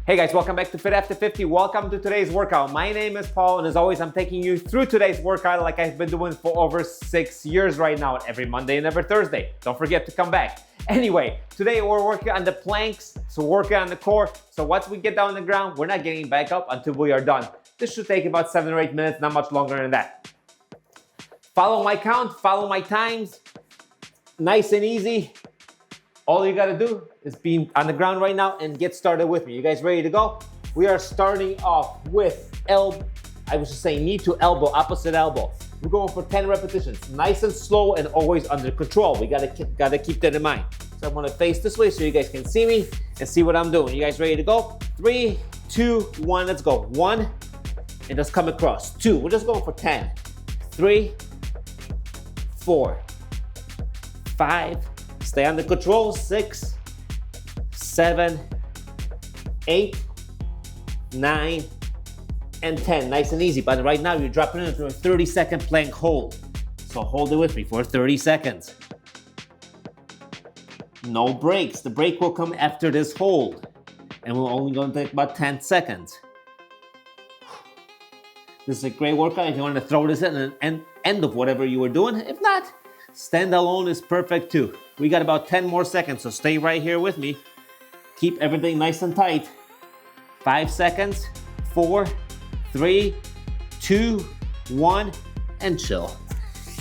Hey guys, welcome back to Fit After 50. Welcome to today's workout. My name is Paul, and as always, I'm taking you through today's workout like I've been doing for over 6 years right now, every Monday and every Thursday. Don't forget to come back. Anyway, today we're working on the planks, so working on the core. So once we get down on the ground, we're not getting back up until we are done. This should take about 7 or 8 minutes, not much longer than that. Follow my count, follow my times. Nice and easy. All you gotta do is be on the ground right now and get started with me. You guys ready to go? We are starting off with knee to elbow, opposite elbow. We're going for 10 repetitions, nice and slow and always under control. We gotta keep that in mind. So I'm gonna face this way so you guys can see me and see what I'm doing. You guys ready to go? 3, 2, 1, let's go. 1, and just come across. 2, we're just going for 10. 3, 4, 5, stay under control. 6, 7, 8, 9, and 10. Nice and easy. But right now you're dropping into a 30-second plank hold. So hold it with me for 30 seconds. No breaks. The break will come after this hold. And we're only going to take about 10 seconds. This is a great workout if you want to throw this in at the end of whatever you were doing. If not, stand alone is perfect too. We got about 10 more seconds, so stay right here with me. Keep everything nice and tight. 5 seconds, 4, 3, 2, 1, and chill.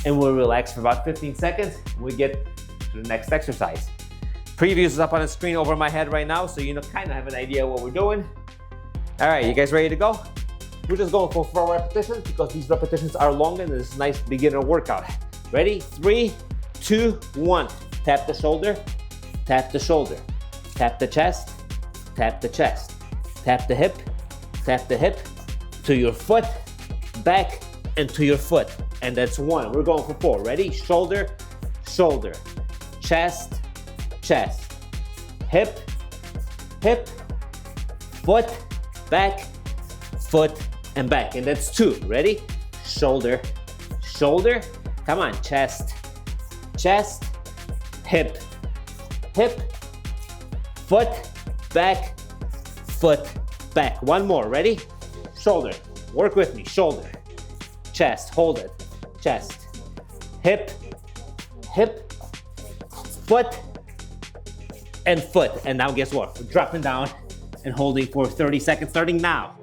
And we'll relax for about 15 seconds. We get to the next exercise. Preview is up on the screen over my head right now, so you kind of have an idea what we're doing. All right, you guys ready to go? We're just going for 4 repetitions because these repetitions are long and it's a nice beginner workout. Ready? 3, 2, 1. Tap the shoulder, tap the shoulder. Tap the chest, tap the chest. Tap the hip, to your foot, back, and to your foot. And that's 1. We're going for 4. Ready? Shoulder, shoulder. Chest, chest. Hip, hip. Foot, back, foot, and back. And that's 2. Ready? Shoulder, shoulder. Come on, chest, chest, hip, hip, foot, back, foot, back. 1 more, ready? Shoulder, work with me, shoulder, chest, hold it, chest, hip, hip, foot, and foot. And now guess what? We're dropping down and holding for 30 seconds starting now.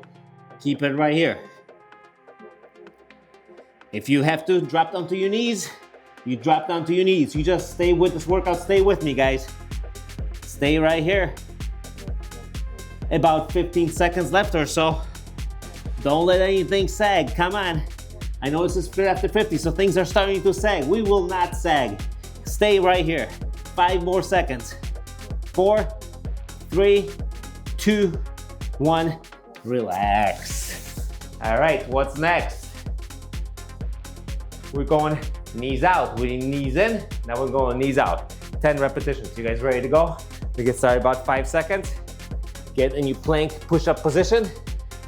Keep it right here. If you have to drop down to your knees, you drop down to your knees. You just stay with this workout. Stay with me, guys. Stay right here. About 15 seconds left or so. Don't let anything sag. Come on. I know this is Fit After 50, so things are starting to sag. We will not sag. Stay right here. 5 more seconds. 4, 3, 2, 1. Relax. All right, what's next? We're going knees out. We're knees in. Now we're going knees out. 10 repetitions. You guys ready to go? We get started about 5 seconds. Get in your plank push-up position.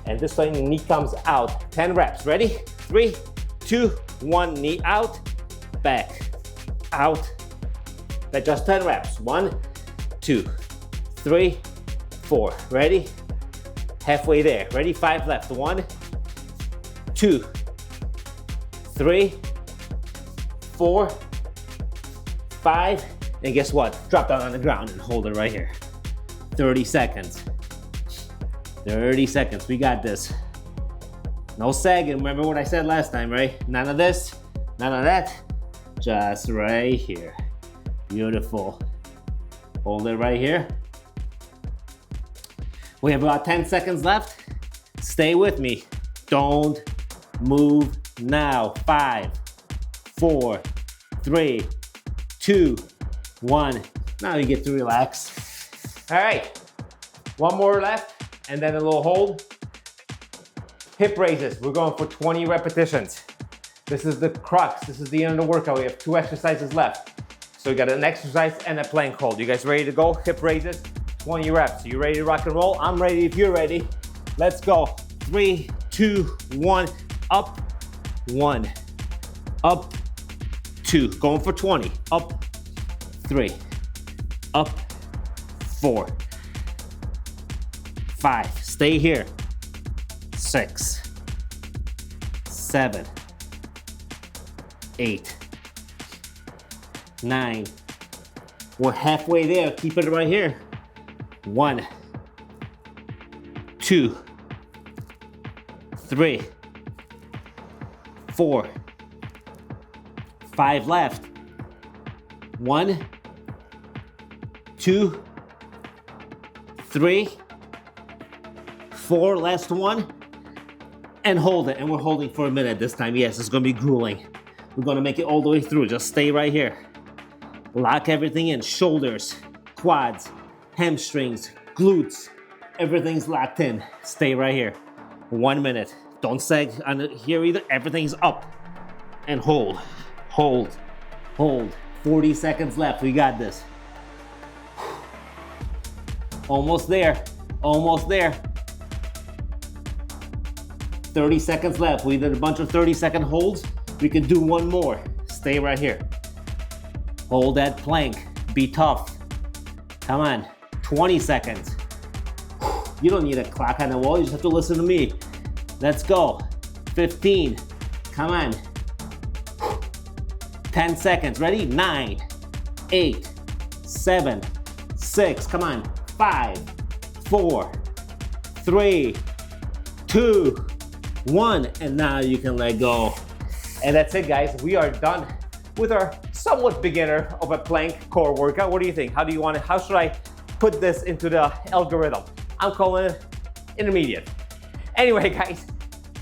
And this time the knee comes out. 10 reps. Ready? 3, 2, 1. Knee out. Back. Out. That's just 10 reps. 1, 2, 3, 4. Ready? Halfway there. Ready? 5 left. 1, 2, 3, 4, 5, and guess what? Drop down on the ground and hold it right here. 30 seconds. 30 seconds. We got this. No sagging. Remember what I said last time, right? None of this, none of that. Just right here. Beautiful. Hold it right here. We have about 10 seconds left. Stay with me. Don't move now. 5, 4, 3, 2, 1. Now you get to relax. All right, 1 more left and then a little hold. Hip raises, we're going for 20 repetitions. This is the crux, this is the end of the workout. We have 2 exercises left. So we got an exercise and a plank hold. You guys ready to go? Hip raises, 20 reps. You ready to rock and roll? I'm ready if you're ready. Let's go. 3, 2, 1, up, 1, up, 2, going for 20, up, 3, up, 4, 5. Stay here. 6, 7, 8, 9. We're halfway there. Keep it right here. 1, 2, 3, 4, 5 left. 1, 2, 3, 4, last one, and hold it. And we're holding for a minute this time. Yes, it's gonna be grueling. We're gonna make it all the way through. Just stay right here. Lock everything in. Shoulders, quads, hamstrings, glutes. Everything's locked in. Stay right here. 1 minute. Don't sag on here either. Everything's up. And hold, hold, hold. 40 seconds left. We got this. Almost there. Almost there. 30 seconds left. We did a bunch of 30-second holds. We can do one more. Stay right here. Hold that plank. Be tough. Come on. 20 seconds. You don't need a clock on the wall. You just have to listen to me. Let's go. 15. Come on. 10 seconds. Ready? 9, 8, 7, 6. Come on. 5, 4, 3, 2, 1. And now you can let go. And that's it, guys. We are done with our somewhat beginner of a plank core workout. What do you think? How should I put this into the algorithm? I'm calling it intermediate. Anyway, guys,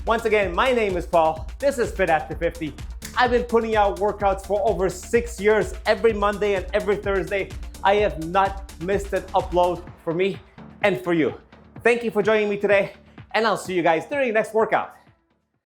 once again, my name is Paul. This is Fit After 50. I've been putting out workouts for over 6 years, every Monday and every Thursday. I have not missed an upload for me and for you. Thank you for joining me today, and I'll see you guys during the next workout.